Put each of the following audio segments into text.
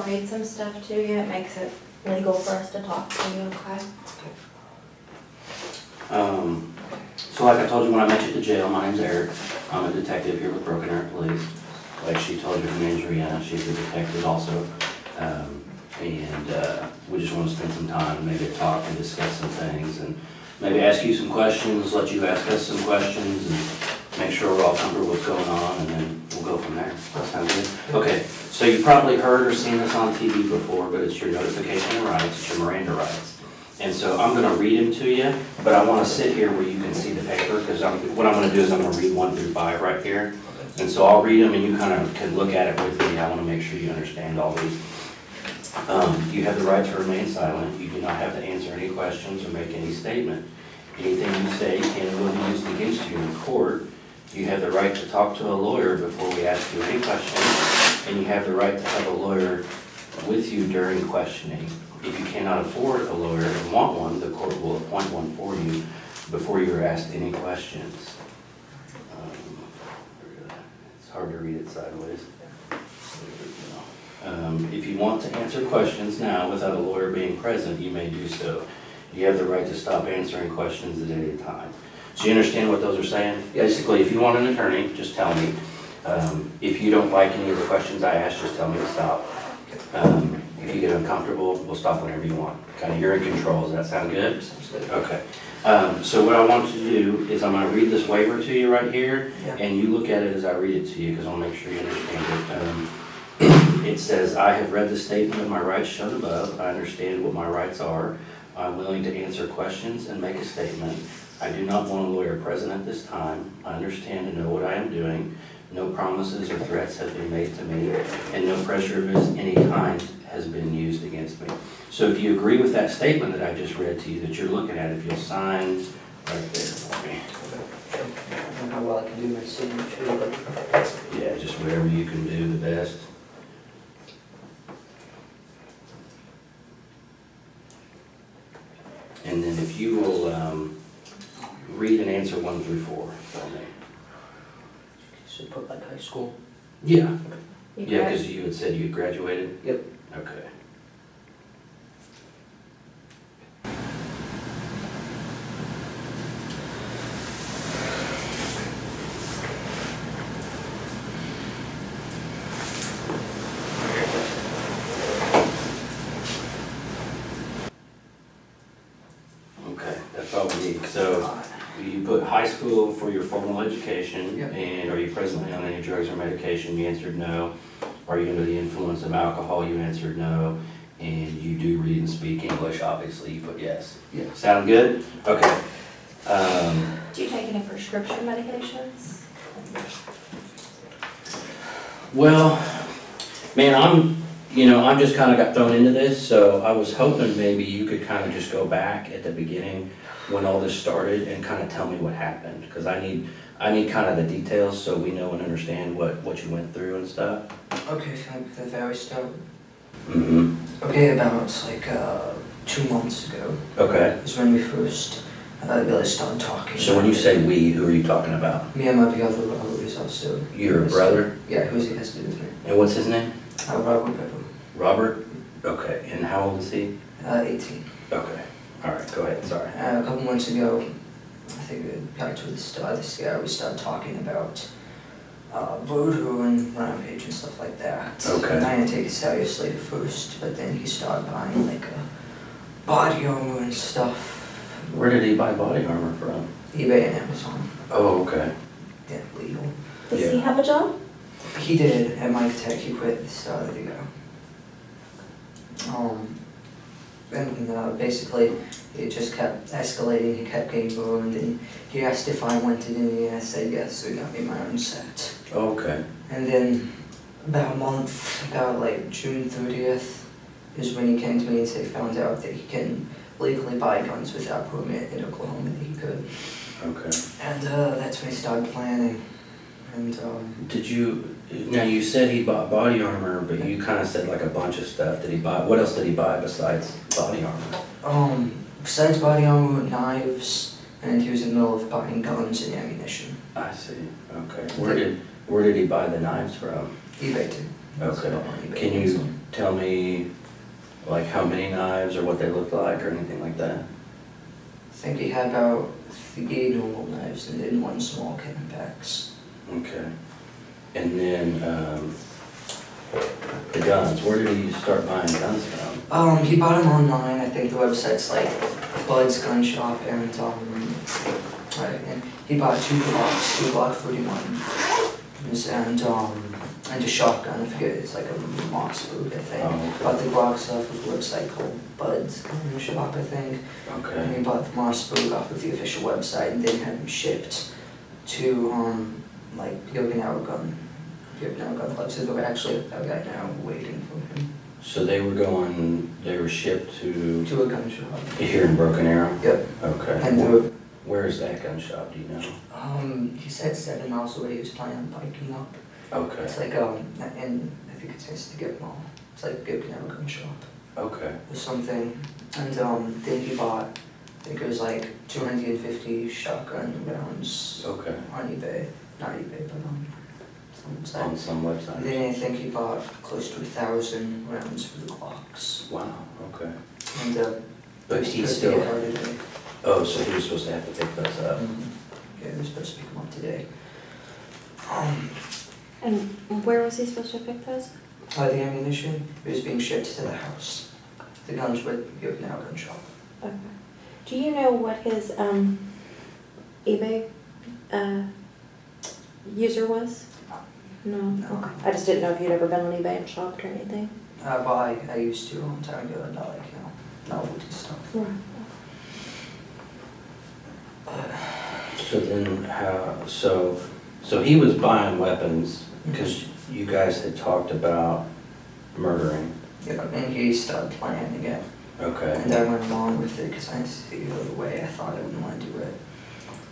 read some stuff to you. It makes it legal for us to talk to you, okay? So like I told you when I met you at the jail, my name's Eric. I'm a detective here with Broken Arrow Police. Like she told you, her name's Rihanna. She's a detective also. We just want to spend some time, maybe talk and discuss some things, and maybe ask you some questions, let you ask us some questions, and make sure we're all comfortable with what's going on, and then we'll go from there. That sound good? Okay, so you probably heard or seen this on TV before, but it's your notification of rights, it's your Miranda rights. And so I'm gonna read them to you, but I wanna sit here where you can see the paper, because what I'm gonna do is I'm gonna read 1 through 5 right here. And so I'll read them and you kind of can look at it with me. I wanna make sure you understand all these. You have the right to remain silent. You do not have to answer any questions or make any statement. Anything you say can and will be used against you in court. You have the right to talk to a lawyer before we ask you any questions, and you have the right to have a lawyer with you during questioning. If you cannot afford a lawyer and want one, the court will appoint one for you before you are asked any questions. It's hard to read it sideways. If you want to answer questions now without a lawyer being present, you may do so. You have the right to stop answering questions at any time. So you understand what those are saying? Basically, if you want an attorney, just tell me. If you don't like any of the questions I ask, just tell me to stop. If you get uncomfortable, we'll stop whenever you want. Kind of, you're in control. Does that sound good? Sounds good. Okay. So what I want you to do is I'm going to read this waiver to you right here, and you look at it as I read it to you, because I'll make sure you understand it. It says, I have read the statement of my rights shown above. I understand what my rights are. I'm willing to answer questions and make a statement. I do not want a lawyer present at this time. I understand and know what I am doing. No promises or threats have been made to me, and no pressure of any kind has been used against me. So if you agree with that statement that I just read to you, that you're looking at, if you'll sign right there for me. I don't know how well I can do my signature, but Yeah, just whatever you can do the best. And then if you will read and answer 1 through 4 for me. so put like high school. Yeah. You Yeah, grad- because you had said you had graduated? Yep. Okay. Okay, that's all we need. So you put high school for your formal education, Yep. and are you presently on any drugs or medication? You answered no. Are you under the influence of alcohol? You answered no. And you do read and speak English, obviously, you put yes. Yeah. Sound good? Okay. Do you take any prescription medications? Well, man, I'm just kind of got thrown into this, so I was hoping maybe you could kind of just go back at the beginning when all this started and kind of tell me what happened, because I need kind of the details so we know and understand what you went through and stuff. Okay, so the very start. Mm-hmm. Okay, about like 2 months ago Okay. is when we first really started talking. So when you say we, who are you talking about? Me and my brother who's also. Your brother? Yeah, who's he has to do with me. And what's his name? Robert Bever. Robert? Okay. And how old is he? 18. Okay. All right. Go ahead. Sorry. A couple months ago, I think back to the start of this year, we started talking about voodoo and rampage and stuff like that. Okay. And I didn't take it seriously at first, but then he started buying like a body armor and stuff. Where did he buy body armor from? eBay and Amazon. Oh, okay. Yeah, legal. Does Yeah. he have a job? He did at Mike Tech. He quit at the start of the year. And basically, it just kept escalating. He kept getting burned, and he asked if I wanted any, and I said yes, so he got me my own set. Okay. And then about a month, about like June 30th, is when he came to me and said he found out that he can legally buy guns without permit in Oklahoma, that he could. Okay. And that's when he started planning. And Now you said he bought body armor, but you kind of said like a bunch of stuff. Did he buy, what else did he buy besides body armor? Besides body armor, knives, and he was in the middle of buying guns and ammunition. I see. Okay. Where did he buy the knives from? eBay too. Okay. So, on eBay Can and you Amazon. tell me, like, how many knives or what they looked like or anything like that? I think he had about 3 normal knives and then 1 small Capex. Okay. And then, the guns, where did he start buying guns from? He bought them online. I think the website's like Bud's Gun Shop, and he bought 2 Glocks, 2 Glock 41s, and a shotgun. I forget, it's like a Mossberg, I think. Oh, okay. Bought the Glocks off of a website called Bud's Gun Shop, I think. And Okay. he bought the Mossberg off of the official website, and then had them shipped to like Okinawa Gun Club. So they're actually right now waiting for him So they were shipped to to a gun shop. here in Broken Arrow? Yep. Okay. And they were, Where is that gun shop, do you know? he said 7 miles away. He was planning on biking up. Okay, It's like and I think it's next to Gip Mall. It's like Okinawa Gun Shop okay, or something. And then he bought, I think it was like 250 shotgun rounds okay. on eBay. Not eBay, but some website. On some And website? then I think he bought close to 1,000 rounds for the Glocks. Wow, okay. And But he's he's supposed to still, get out today. oh, so he was supposed to have to pick those up? Yeah, they're supposed to pick him up today. And where was he supposed to pick those? The ammunition, it was being shipped to the house. The guns were the Okinawa Gun Shop. Okay. Do you know what his eBay user was? No. No. Okay. I just didn't know if you'd ever been on eBay and shopped or anything. Well, I used to a long time ago, not like, novelty stuff. Right. So then so he was buying weapons because you guys had talked about murdering. Yeah, and he started planning it. Okay, And I went along with it because I see the way I thought I wouldn't want to do it.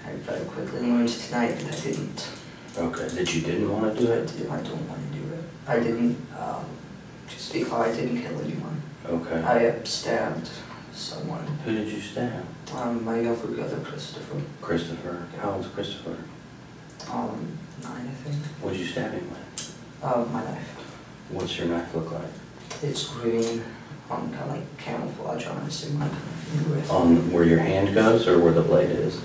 I very quickly learned tonight that I didn't. okay. That you didn't want to do it? I don't want to do it. I didn't, to speak how I didn't kill anyone. Okay. I stabbed someone. Who did you stab? My younger brother, Christopher. Christopher. How old's Christopher? 9, I think. What did you stab him with? My knife. What's your knife look like? It's green, kind of like camouflage, honestly, my with. On where your hand goes or where the blade is?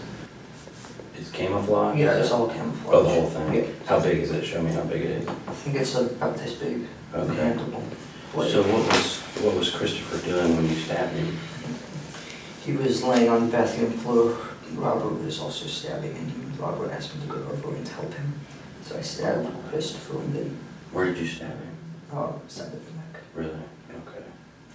It's camouflage? Yeah, it's all camouflage. Oh, the whole thing? Yeah. How big is it? Show me how big it is. I think it's about this big. Okay. Handleable blade. So what was Christopher doing when you stabbed him? He was laying on the bathroom floor. Robert was also stabbing him. Robert asked me to go over and help him. So I stabbed Christopher and then, Where did you stab him? side of the neck. Really? Okay.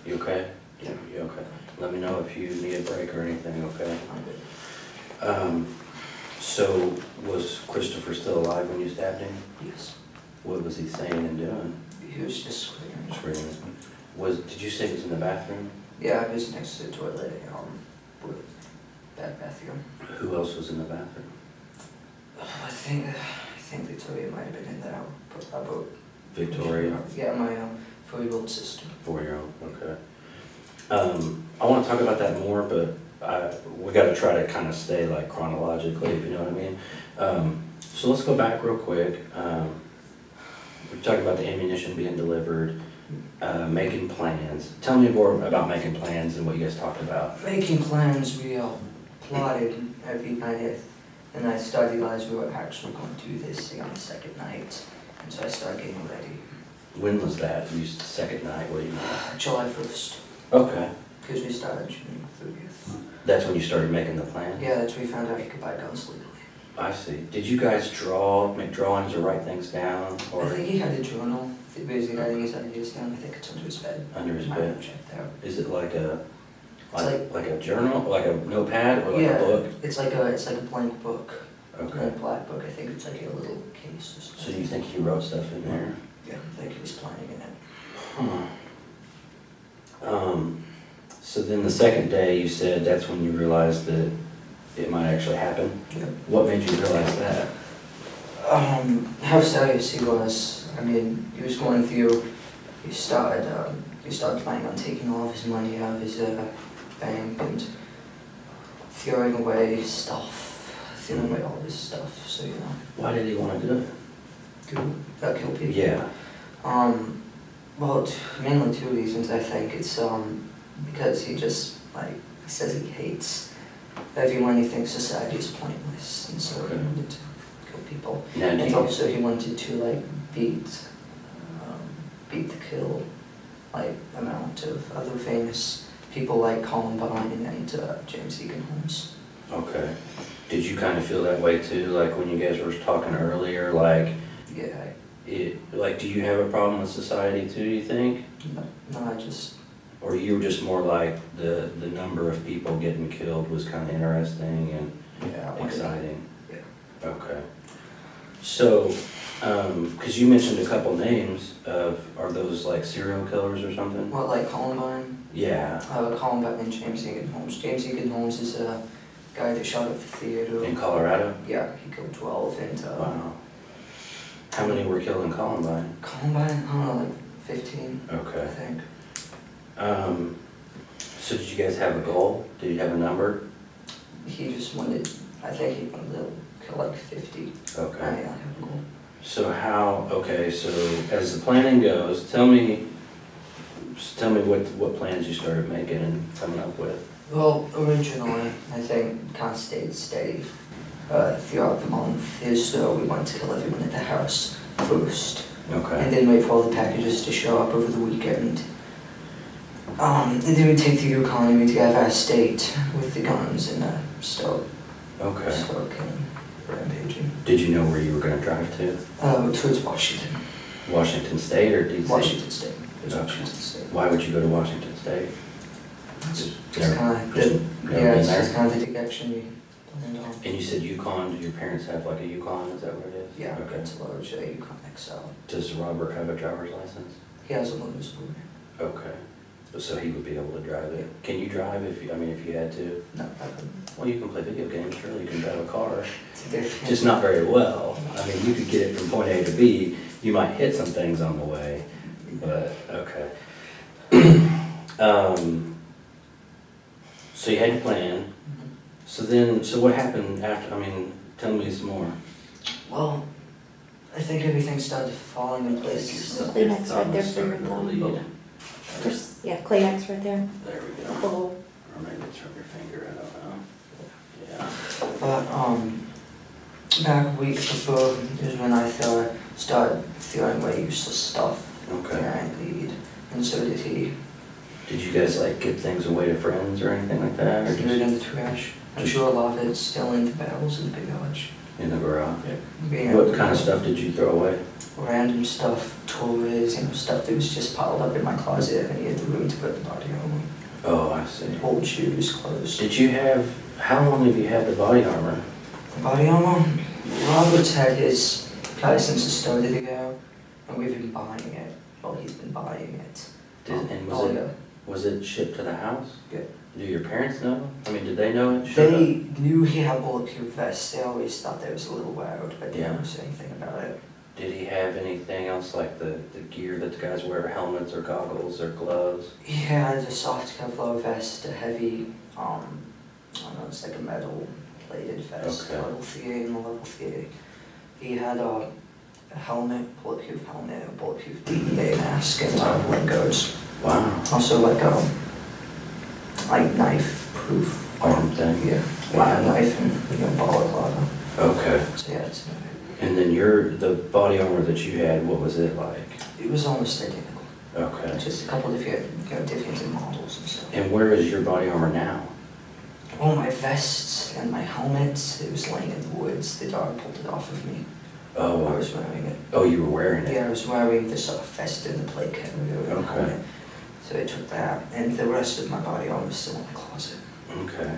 You okay? Yeah. You okay? Let me know if you need a break or anything, okay? I'm good. So was Christopher still alive when you stabbed him? Yes. What was he saying and doing? He was just screaming. Screaming. Did you say he was in the bathroom? Yeah, I was next to the toilet, with that bathroom. Who else was in the bathroom? I think Victoria might have been in there. About Victoria? Yeah, my 4-year-old sister. 4-year-old, okay. I want to talk about that more, but we got to try to kind of stay like chronologically, if you know what I mean. So let's go back real quick. We're talking about the ammunition being delivered, making plans. Tell me more about making plans and what you guys talked about. Making plans, we plotted every night, and I started realizing we were actually going to do this thing on the second night, and so I started getting ready. When was that? You used the second night, what do you mean? July 1st, Okay. because we started June 30th. That's when you started making the plan? Yeah, that's when we found out you could buy guns legally. I see. Did you guys make drawings or write things down? I Or think he had a journal. He was basically writing his ideas down. I think it's under his bed. under his I bed? haven't checked out. Is it like a It's a journal, like a notepad or like Yeah. a book? It's like a blank book. Okay. A black book. I think it's like a little case or something. So you think he wrote stuff in there? Yeah, I think he was planning in it. So then the second day you said that's when you realized that it might actually happen? Yep. What made you realize that? How serious he was. I mean, he was going through, he started planning on taking all of his money out of his bank and throwing away all of his stuff, so, Why did he want to do it? kill people. Yeah. Well, mainly two reasons. I think it's because he just he says he hates everyone. He thinks society is pointless, and so he wanted to kill people. Now, do And you, also he wanted to beat the kill amount of other famous people like Columbine and James Egan Holmes. okay. Did you kind of feel that way too, like when you guys were talking earlier, Yeah. do you have a problem with society too, you think? No, I just. Or you were just more like the number of people getting killed was kind of interesting and exciting? Yeah. Okay. So, because you mentioned a couple names are those like serial killers or something? What, like Columbine? Yeah. Columbine and James Egan Holmes. James Egan Holmes is a guy that shot up the theater. In Colorado? Yeah, he killed 12 and Wow. How many were killed in Columbine? Columbine, I don't know, like 15, I Okay. think. So did you guys have a goal? Did you have a number? He just wanted, I think he wanted to kill like 50. Okay. I have a goal. So so as the planning goes, tell me what plans you started making and coming up with. Well, originally, I think kind of stayed steady throughout the month. We wanted to kill everyone at the house first, Okay. and then wait for all the packages to show up over the weekend. And then we take the Yukon and we'd have our state with the guns and start killing, rampaging. Did you know where you were going to drive to? Towards Washington. Washington State or DC? Washington State. It was Okay. Washington State. Why would you go to Washington State? Just kind of, never it's been there? just kind of the direction we planned on. And you said Yukon, did your parents have like a Yukon, is that what it is? Yeah, Okay. it's a large Yukon XL. Does Robert have a driver's license? He has a motor scooter. Okay. So he would be able to drive it. Can you drive if you had to? No, I couldn't. Well, you can play video games, surely you can drive a car. It's a different. Just not very well. I mean, you could get it from point A to B. You might hit some things on the way, but, okay. So you had your plan. So what happened after, tell me some more. Well, I think everything started falling in place. Kleenex right there for your Starting to thumb. bleed. Yeah, Kleenex right there. There we go. Oh. Or maybe it's from your finger, I don't know. Yeah. But, back a week before is when I started feeling way useless stuff. Okay. And I bleed, and so did he. Did you guys like give things away to friends or anything like that? Or Threw it just in the trash. I'm sure a lot of it's still in the barrels in the garage. in the garage? Yeah. What kind of stuff did you throw away? Random stuff, toys, stuff that was just piled up in my closet, and he had the room to put the body armor. Oh, I see. Old shoes, clothes. How long have you had the body armor? The body armor? Robert's had his probably since the start of the year, and we've been buying it. Well, he's been buying it. Was it shipped to the house? Yeah. Do your parents know? Did they know it? They knew he had bulletproof vests. They always thought that was a little loud, but they Yeah. never said anything about it. Did he have anything else like the gear that the guys wear, helmets or goggles or gloves? He had a soft Kevlar vest, a heavy, I don't know, it's like a metal plated vest, Okay. level 3A and a level 3A. He had a helmet, bulletproof helmet, a bulletproof DEA mask, and leg guards. Wow. Also like knife-proof Arm thing? Yeah, Wow. knife and balaclava. Okay. So yeah, it's And then the body armor that you had, what was it like? it was almost identical. Okay. Just a couple different different models and stuff. And where is your body armor now? Oh, my vests and my helmet, it was laying in the woods. The dog pulled it off of me. I was wearing it. Oh, you were wearing it? Yeah, I was wearing this vest and the plate carrier and the Okay. helmet. So I took that, and the rest of my body armor was still in the closet. Okay.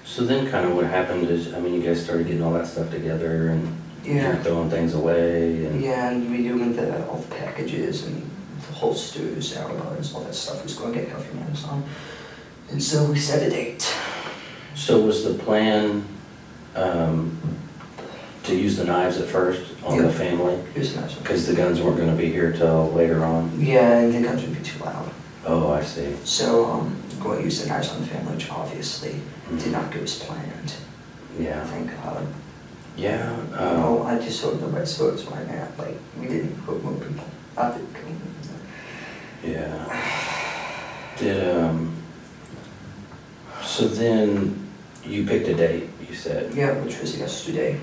So then kind of what happened is, you guys started getting all that stuff together and Yeah. you're throwing things away and... Yeah, and redoing all the packages and the holsters, arrows, all that stuff was going to get help from Amazon. And so we set a date. So was the plan to use the knives at first on the family? Here's the next one. Because the guns weren't going to be here till later on? Yeah, and the guns would be too loud. Oh, I see. So going to use the knives on the family, which obviously did not go as planned. Yeah. Thank God. Yeah. I just hope nobody's hurt where I'm at. We didn't hurt more people. I didn't kill them. Yeah. So then you picked a date, you said? Yeah, which was yesterday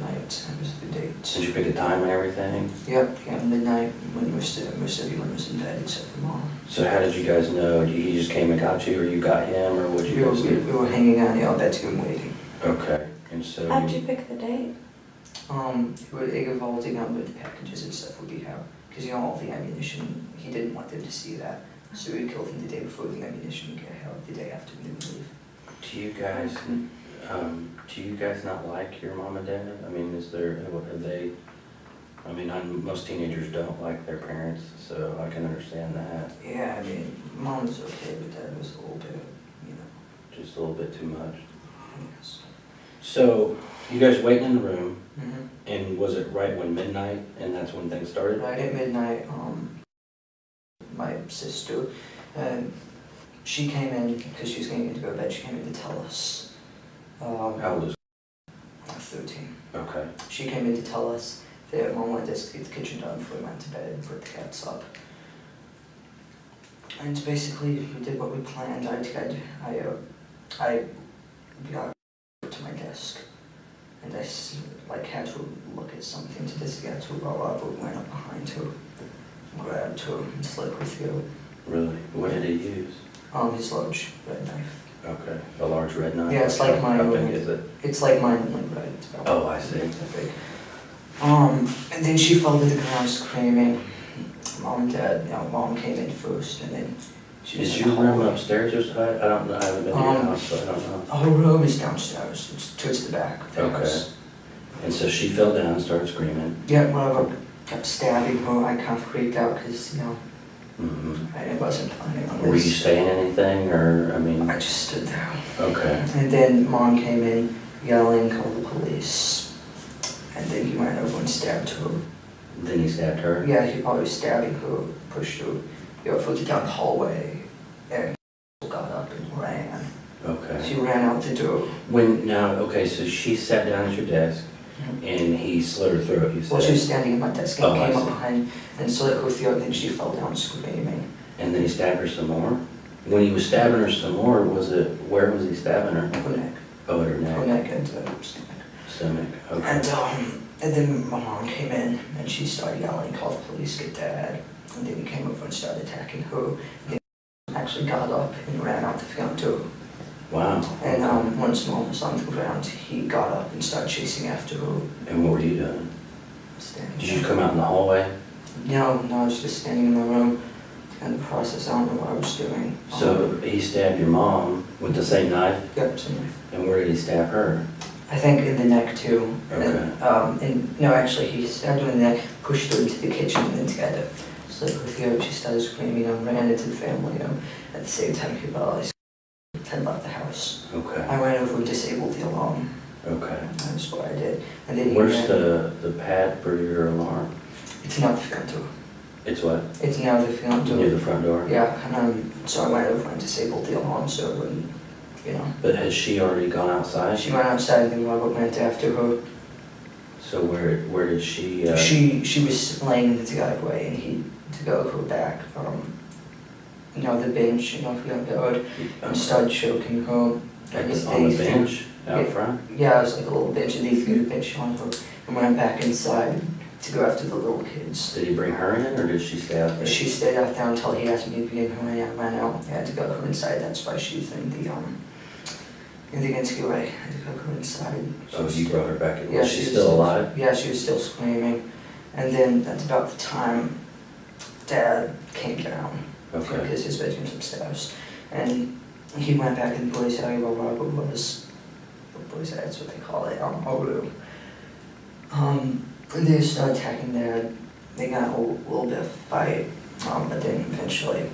night. That was the date. Did you pick a time and everything? Yep, yeah, midnight when most everyone was in bed except for Mom. So how did you guys know? He just came and got you, or you got him, or what did you guys We do? were hanging out in the bedroom waiting. Okay, and so How'd you pick the date? It would involve the number of the packages and stuff would be how, because you know all the ammunition, he didn't want them to see that. So we killed him the day before the ammunition would get held, the day after we leave. do you guys not like your mom and dad? I mean, have they, I mean, most teenagers don't like their parents, so I can understand that. Yeah, I mean, Mom was okay, but Dad was a little bit, you know. Just a little bit too much. Yes. So, you guys waiting in the room, Mm-hmm. and was it right when midnight, and that's when things started? Right at midnight, my sister, she came in, because she was getting to go to bed, she came in to tell us. How old is 13. Okay. She came in to tell us that Mom wanted us to get the kitchen done before we went to bed and put the cats up. And basically, we did what we planned. I got to my desk, and I had to look at something to just get to roll up, but went up behind her, grabbed her, and slit with you. Really? What did he use? His large red knife. Okay. A large red knife? Yeah, it's like mine. How big is it? It's like mine, only red. It's about Oh, I see. that big. And then she fell to the ground screaming. Mom came in first, and then she was Is in your the room hallway. upstairs or side? I don't know. I haven't been to your house, so I don't know. Her room is downstairs. It's towards the back of the Okay. house. And so she fell down and started screaming. Yeah, whatever. Kept stabbing her. I kind of freaked out because, Mm-hmm. I wasn't planning on Were you this. saying anything, or, I mean? I just stood there. Okay. And then Mom came in yelling, call the police. And then he went over and stabbed her. Then he stabbed her? Yeah, he probably was stabbing her, pushed her, floated down the hallway, and got up and ran. Okay. She ran out the door. Okay, so she sat down at your desk, and he slit her throat, you said? Well, she was standing at my desk and Oh, I came up see. behind and slit her throat, and then she fell down screaming. And then he stabbed her some more? When he was stabbing her some more, where was he stabbing her? Her neck. Oh, at her Her neck? neck and stomach. Stomach, okay. And then my mom came in and she started yelling, call the police, get Dad. And then he came over and started attacking her. And he actually got up and ran out the front door. Wow. And once Mom was on the ground, he got up and started chasing after her. And what were you doing? Standing Did you there. come out in the hallway? No, I was just standing in my room. And the process, I don't know what I was doing. So he stabbed your mom with the same knife? Yep, same way. And where did he stab her? I think in the neck too. Okay. And no, actually, he stabbed her in the neck, pushed her into the kitchen, and then together. Slit her throat. She started screaming and ran into the family. At the same time, he realized had left the house. Okay. I went over and disabled the alarm. Okay. That's what I did. And then he Where's ran. the pad for your alarm? It's not the front door. It's what? It's now the front door. Near the front door? Yeah, and so I went over and disabled the alarm so it wouldn't, But has she already gone outside? She went outside and then Robert went after her. So where did she? She was laying in the driveway and he to go her back, the bench, if you have the road, and started choking her. On the bench out front? Yeah, it was like a little bench, and they threw the bench on her and went back inside to go after the little kids. Did he bring her in, or did she stay out there? She stayed out there until he asked me to bring her in. I ran out. I had to go her inside. That's why she's in the way. I had to go her inside. Oh, you brought her back in. Yeah, Was she still alive? Yeah, she was still screaming. And then that's about the time Dad came down. Okay. Because his bedroom's upstairs. And he went back in the boys' area where Robert was. The boys' area, that's what they call it, our room. And they started attacking Dad. They got a little bit of a fight. But then eventually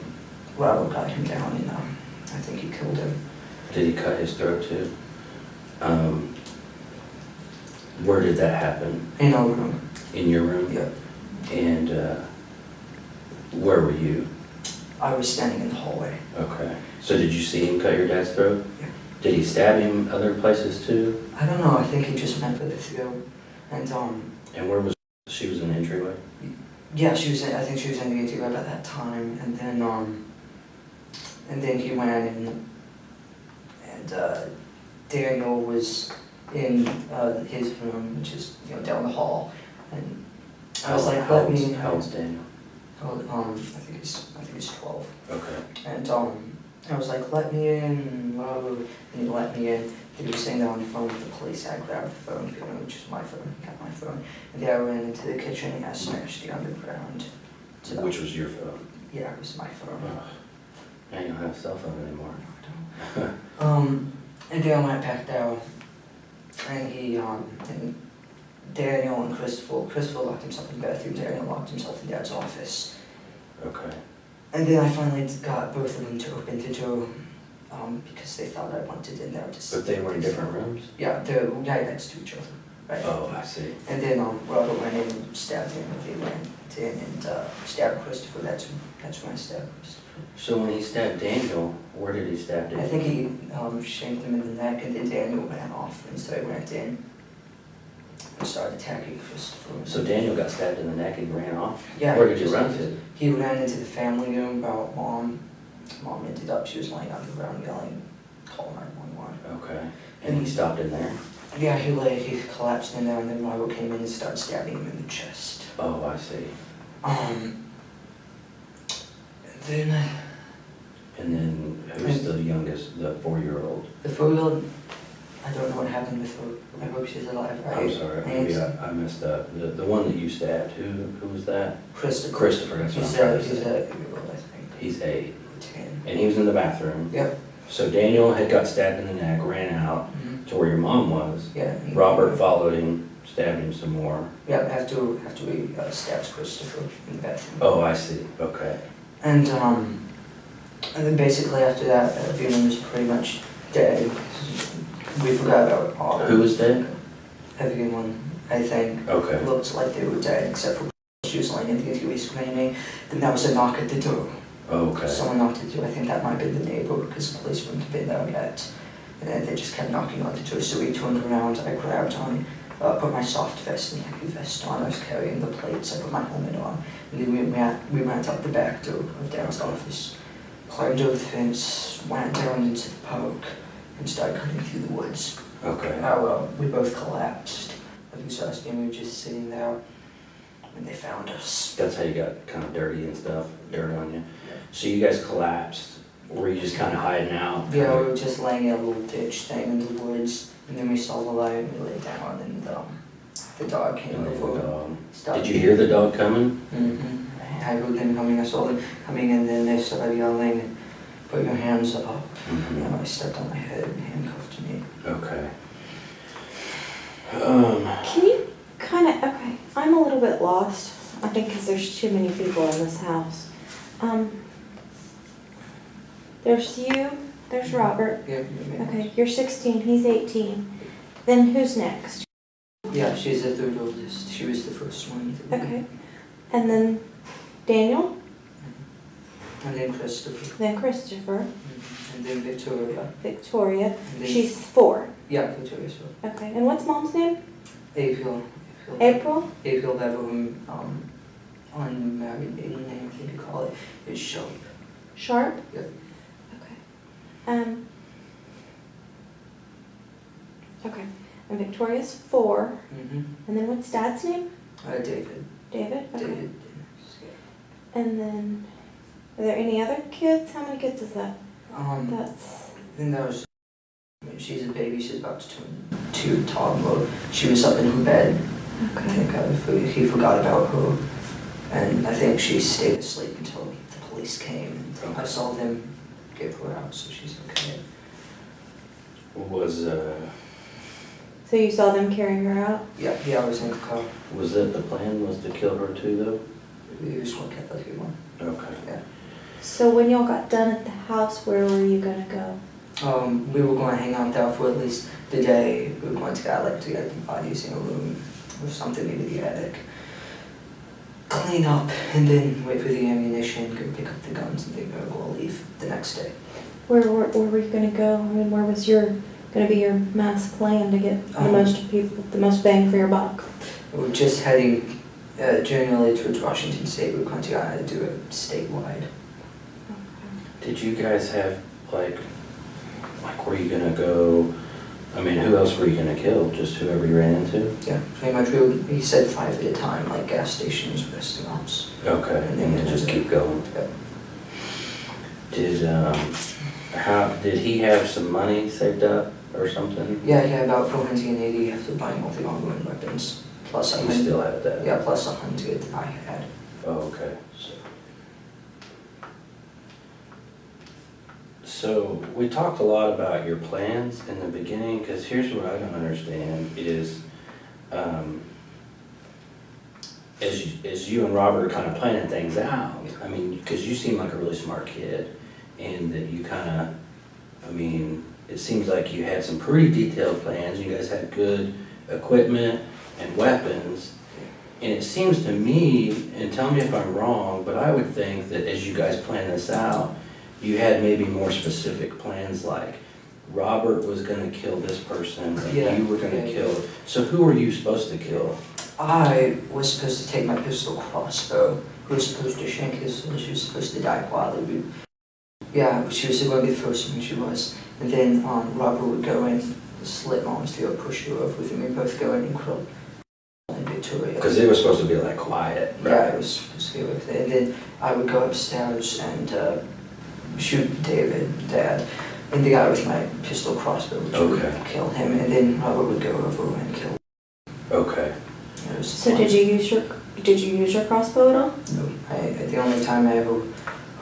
Robert got him down and I think he killed him. Did he cut his throat too? Where did that happen? In our room. In your room? Yeah. And where were you? I was standing in the hallway. Okay. So did you see him cut your dad's throat? Yeah. Did he stab him other places too? I don't know, I think he just went for the throat. And And where was she? Was in the entryway? Yeah, she was. I think she was in the ATO at that time, and then he went in, and Daniel was in his room, which is down the hall, and I was like, let me. How old's Daniel? I think he's 12. Okay. And I was like, let me in, and he let me in. He was sitting there on the phone with the police. I grabbed the phone, which is my phone. He got my phone. And then I ran into the kitchen and I smashed the underground. Which was your phone? Yeah, it was my phone. Oh. Now you don't have a cell phone anymore. No, I don't. And then I went back down, and and Daniel and Christopher locked himself in the bathroom. Daniel locked himself in Dad's office. Okay. And then I finally got both of them to open the door, because they thought I wanted in there to. But they were in different rooms? Yeah, they're right next to each other. Right. Oh, I see. And then Robert went in and stabbed him, and they went in and stabbed Christopher. That's when I stabbed Christopher. So when he stabbed Daniel, where did he stab Daniel? I think he shanked him in the neck, and then Daniel ran off, and so I went in and started attacking Christopher. So Daniel got stabbed in the neck and ran off? Yeah. Where did you run to? He ran into the family room about Mom. Mom ended up, she was laying on the ground yelling, call 911. Okay. And he stopped in there? Yeah, he collapsed in there, and then Robert came in and started stabbing him in the chest. Oh, I see. And then who's the youngest, the 4-year-old? The 4-year-old, I don't know what happened with her. I hope she's alive. I'm sorry, maybe I messed up. The one that you stabbed, who was that? Christopher. Christopher, that's what I'm He's trying to 8-year-old, I think. He's 8. 10. And he was in the bathroom. Yep. So Daniel had got stabbed in the neck, ran out to where your mom was. Yeah. Robert followed him, stabbed him some more. Yeah, after we stabbed Christopher in the bathroom. Oh, I see. Okay. And then basically after that, everyone was pretty much dead. We forgot about all. Who was dead? Everyone, I think, Okay. looked like they were dead, except for she was laying in the ATV screaming. Then there was a knock at the door. Okay. Someone knocked at the door. I think that might have been the neighbor, because the police wouldn't have been there yet. And then they just kept knocking on the door. So we turned around. I grabbed on, put my soft vest and heavy vest on. I was carrying the plates. I put my helmet on. And then we went out the back door of Dad's office, climbed over the fence, went down into the park, and started cutting through the woods. Okay. We both collapsed. I think so. We were just sitting there, and they found us. That's how you got kind of dirty and stuff, dirt on you. So you guys collapsed. Were you just kind of hiding out? Yeah, we were just laying in a little ditch thing in the woods, and then we saw the light, and we lay down, and the dog came over. Did you hear the dog coming? Mm-hmm. I heard them coming. I saw them coming, and then they started yelling, and put your hands up. Mm-hmm. I stepped on my head and handcuffed me. Okay. Can you okay, I'm a little bit lost, I think, because there's too many people in this house. There's you, there's Robert. Yeah. Okay, you're 16, he's 18. Then who's next? Yeah, she's the third oldest. She was the first one. Okay. And then Daniel, And then Christopher. then Christopher, And then Victoria. Victoria. And then She's 4. Yeah, Victoria's one. Okay, and what's Mom's name? April. April? April Bever, unmarried maiden name, I think you call it, is Sharp. Sharp? Yep. Okay. Okay, and Victoria's 4. Mm-hmm. And then what's Dad's name? David. David? Okay. David. And then, are there any other kids? How many kids is that? That's... Then there was, she's a baby, she's about to turn 2, toddler. She was up in her bed. I think he forgot about her. And I think she stayed asleep until the police came. And I saw them get her out, so she's okay. So you saw them carrying her out? Yeah, I was in the car. Was that the plan, was to kill her too, though? We just want to get that one. Okay. Yeah. So when y'all got done at the house, where were you gonna go? We were going to hang out there for at least the day. We were going to get the bodies in a room or something, maybe the attic. Clean up, and then wait for the ammunition, go pick up the guns, and then we'll leave the next day. Where were you gonna go? I mean, where was gonna be your mass plan to get the most people, the most bang for your buck? We were just heading Generally towards Washington State, we're going to do it statewide. Did you guys have, like, were you gonna go, I mean, who else were you gonna kill? Just whoever you ran into? Yeah, pretty much. He said 5 at a time, like gas stations, restaurants. Okay, and then just keep going? Yep. Did he have some money saved up or something? Yeah, about 480 after buying all the ongoing weapons. Plus You still have that? Yeah, plus 100 that I had. Oh, okay. So we talked a lot about your plans in the beginning, because here's what I don't understand is, as you and Robert are kind of planning things out, I mean, because you seem like a really smart kid, and that you kind of, I mean, it seems like you had some pretty detailed plans, you guys had good equipment and weapons, and it seems to me, and tell me if I'm wrong, but I would think that as you guys plan this out, you had maybe more specific plans, like Robert was gonna kill this person, and you were gonna kill. So who were you supposed to kill? I was supposed to take my pistol crossbow. Who was supposed to shank his son. She was supposed to die quietly. Yeah, she was going to be the first one, she was. And then Robert would go in, slit Mom's throat, push her over with him, and both go in and kill Victoria. Because they were supposed to be like quiet, right? Yeah, it was supposed to be with it. And then I would go upstairs and shoot David, Dad, and the guy with my pistol crossbow would kill him, and then Robert would go over and kill him. Okay. So did you use your crossbow at all? No. The only time I ever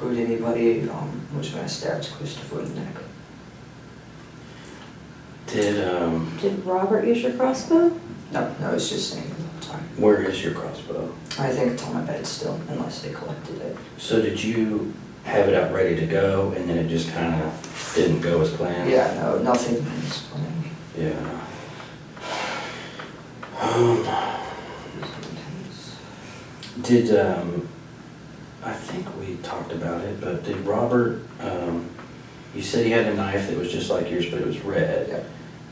hurt anybody was when I stabbed Christopher in the neck. Did Robert use your crossbow? No, it's just saying all the time. Where is your crossbow? I think it's on my bed still, unless they collected it. So did you have it out ready to go, and then it just kind of didn't go as planned? Yeah, no, nothing is planned. Yeah. I think we talked about it, but did Robert, you said he had a knife that was just like yours, but it was red. Yeah.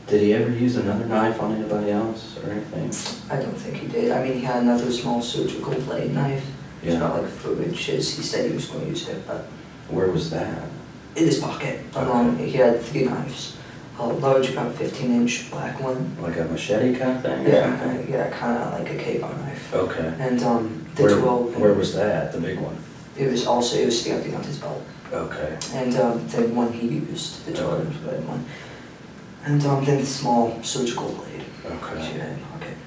Did he ever use another knife on anybody else or anything? I don't think he did. I mean, he had another small surgical blade knife. Yeah. It's about like 4 inches. He said he was going to use it, but... Where was that? In his pocket. He had 3 knives. A large, about 15-inch black one. Like a machete kind of thing? Yeah, kind of like a K-bar knife. Okay. And the 12... Where was that, the big one? It was standing on his belt. Okay. And the one he used, the 12-inch blade one. And then the small surgical blade. Okay. Which he had in his pocket.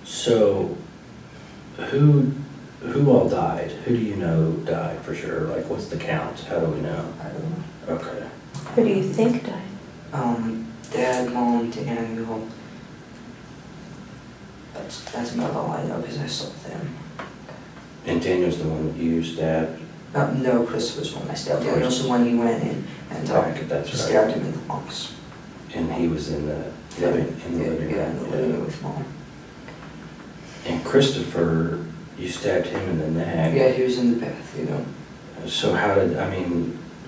So, who all died? Who do you know died for sure? Like, what's the count? How do we know? I don't know. Okay. Who do you think died? Dad, Mom, Daniel. That's about all I know because I saw them. And Daniel's the one that you stabbed? No, Christopher's one I stabbed. Daniel's the one he went in and stabbed him in the lungs. And he was in the living room? Yeah, in the living room with Mom. And Christopher, you stabbed him in the neck? Yeah, he was in the bath, you know. So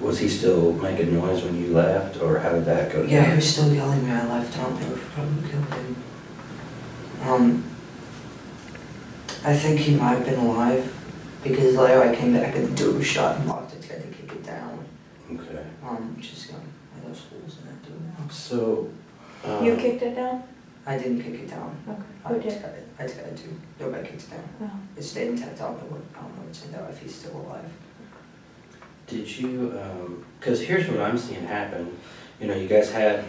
was he still making noise when you left, or how did that go down? Yeah, he was still yelling when I left. I don't know if probably killed him. I think he might have been alive because later I came back and the door was shut and locked. I tried to kick it down. Okay. Just got those holes in that door now. So. You kicked it down? I didn't kick it down. Okay. Who did? I tried to. Nobody kicked it down. Oh. It stayed intact. I don't know what's in there if he's still alive. Did you, because here's what I'm seeing happen. You know, you guys had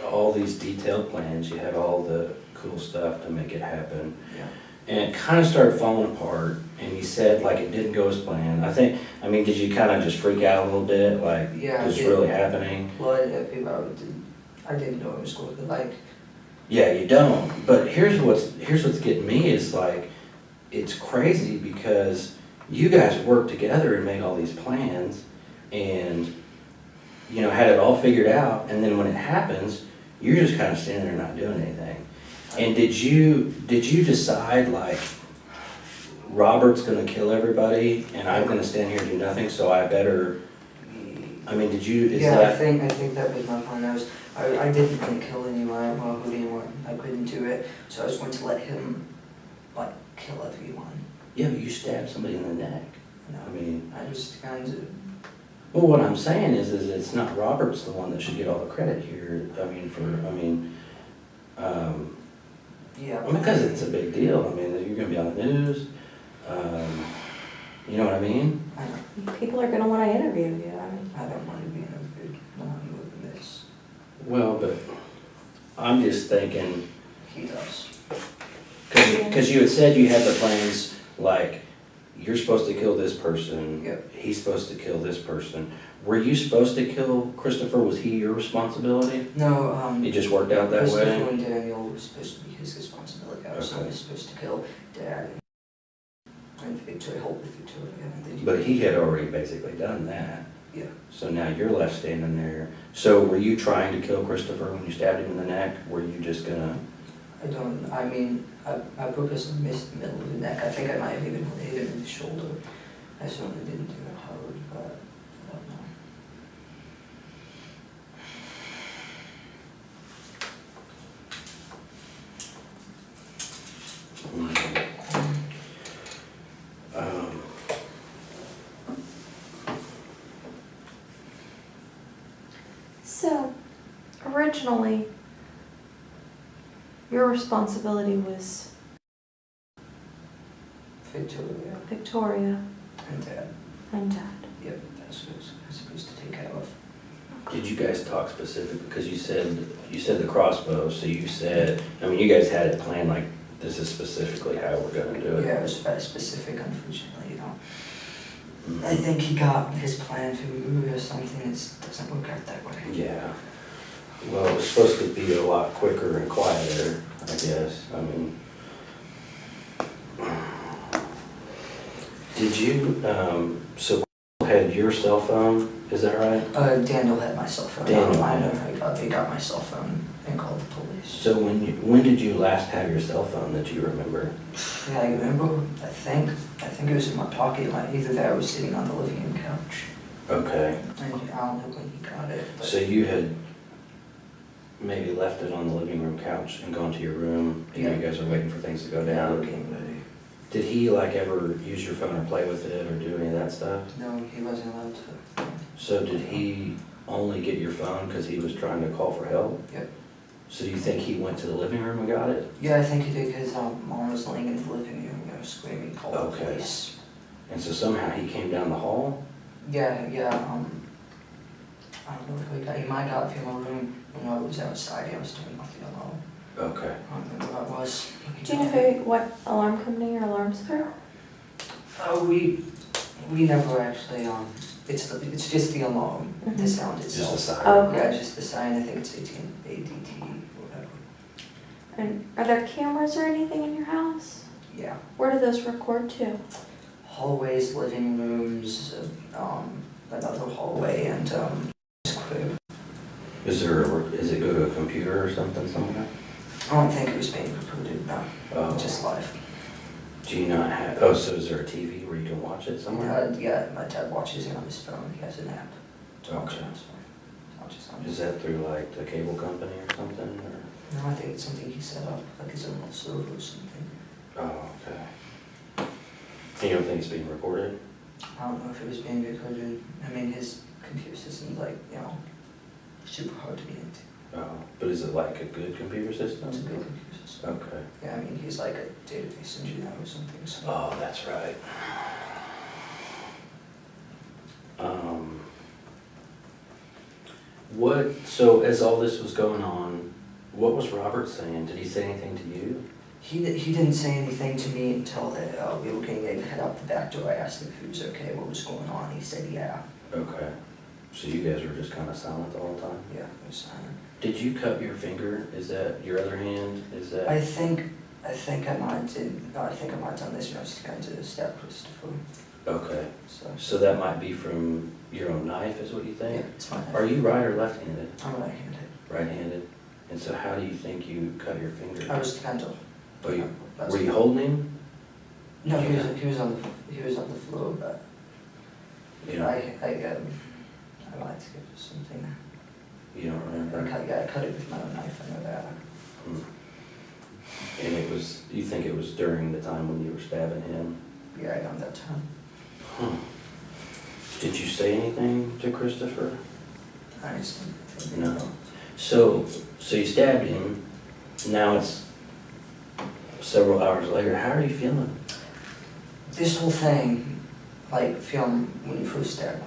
all these detailed plans, you had all the cool stuff to make it happen. Yeah. And it kind of started falling apart, and you said like it didn't go as planned. Did you kind of just freak out a little bit, like, yeah, what's really happening? Blood everywhere. I didn't know it was going to like. Yeah, you don't. But here's what's getting me is like, it's crazy because you guys worked together and made all these plans, and you know, had it all figured out, and then when it happens, you're just kind of standing there not doing anything. And did you decide like, Robert's gonna kill everybody and I'm gonna stand here and do nothing, so I better I mean, did you, is Yeah, that? I think that was my plan. I didn't want to kill anyone, well, who didn't want, I couldn't do it, so I was going to let him, like, kill everyone. Yeah, but you stabbed somebody in the neck. No, I mean, I just kind of, well, what I'm saying is it's not Robert's the one that should get all the credit here. I mean, yeah. because it's a big deal. I mean, you're gonna be on the news. You know what I mean? I know. People are gonna wanna interview you, I mean. I don't want to be interviewed, no, I'm moving this. Well, but I'm just thinking, He does. because you had said you had the plans, like, you're supposed to kill this person. Yep. He's supposed to kill this person. Were you supposed to kill Christopher? Was he your responsibility? No, It just worked out that Christopher way? and Daniel was supposed to be his responsibility. I was Okay. only supposed to kill Dad and Victoria, help with Victoria. And then But he had already basically done that. Yeah. So now you're left standing there. So were you trying to kill Christopher when you stabbed him in the neck? Were you just gonna? I mean, I purposely missed the middle of the neck. I think I might have even hit him in the shoulder. I certainly didn't do it hard, but I don't know. So, originally, your responsibility was Victoria Victoria and Dad. and Dad. Yep, that's what I was supposed to take care of. Did you guys talk specific, because you said the crossbow, so you said, I mean, you guys had it planned like, this is specifically how we're gonna do it. Yeah, it was very specific, unfortunately, you know. Mhm. I think he got his plan to move or something, it doesn't work out that way. Yeah. Well, it was supposed to be a lot quicker and quieter, I guess. I mean, did you, so had your cell phone, is that right? Daniel had my cell phone. Daniel I had know, he got my cell phone and called the police. So when did you last have your cell phone that you remember? Yeah, I remember, I think it was in my pocket, like either that or I was sitting on the living room couch. Okay. And I don't know when he got it, but. So you had maybe left it on the living room couch and gone to your room, and Yeah. you guys are waiting for things to go Yeah, down? we're getting ready. Did he like ever use your phone or play with it or do any of that stuff? No, he wasn't allowed to. So did he only get your phone because he was trying to call for help? Yep. So do you think he went to the living room and got it? Yeah, I think he did because mom was laying in the living room, you know, screaming, call the Okay. police. And so somehow he came down the hall? Yeah, I don't know if he might have got in my room when I was outside, I was doing nothing alone. Okay. I don't remember what it was. Do you know what alarm company your alarm's through? We never actually, it's just the alarm, the Mhm. sound Just a itself. siren? Oh, okay. Yeah, just the sign, I think it's ADT, whatever. And are there cameras or anything in your house? Yeah. Where do those record to? Hallways, living rooms, another hallway, and his crib. Is it go to a computer or something somewhere? I don't think it was being recorded, no, Oh. just live. Do you not have, oh, so is there a TV where you can watch it somewhere? Yeah, my dad watches it on his phone, he has an app to watch it Okay. on his phone. Watches on Is his that through like the cable company or something, or? No, I think it's something he set up, like his own server or something. Oh, okay. And you don't think it's being recorded? I don't know if it was being recorded. I mean, his computer system's like, you know, super hard to get into. Oh, but is it like a good computer system? It's a good computer system. Okay. Yeah, I mean, he's like a database engineer or something, so. Oh, that's right. So as all this was going on, what was Robert saying? Did he say anything to you? He didn't say anything to me until we were getting ready to head out the back door. I asked him if he was okay, what was going on. He said, yeah. Okay. So you guys were just kind of silent the whole time? Yeah, it was silent. Did you cut your finger? Is that your other hand? Is that? I think I might have done this just to kind of stab Christopher. Okay. So. So that might be from your own knife, is what you Yeah, think? it's fine. Are you right or left-handed? I'm right-handed. Right-handed. And so how do you think you cut your finger? I was kind of. Oh, were you holding him? No, he was on the floor, but You know, I I lied to give you something. You don't remember? I cut it with my own knife, I know that. And it was, you think it was during the time when you were stabbing him? Yeah, around that time. Did you say anything to Christopher? I just didn't think No. So you stabbed him, now it's several hours later, how are you feeling? This whole thing, like film when you first stabbed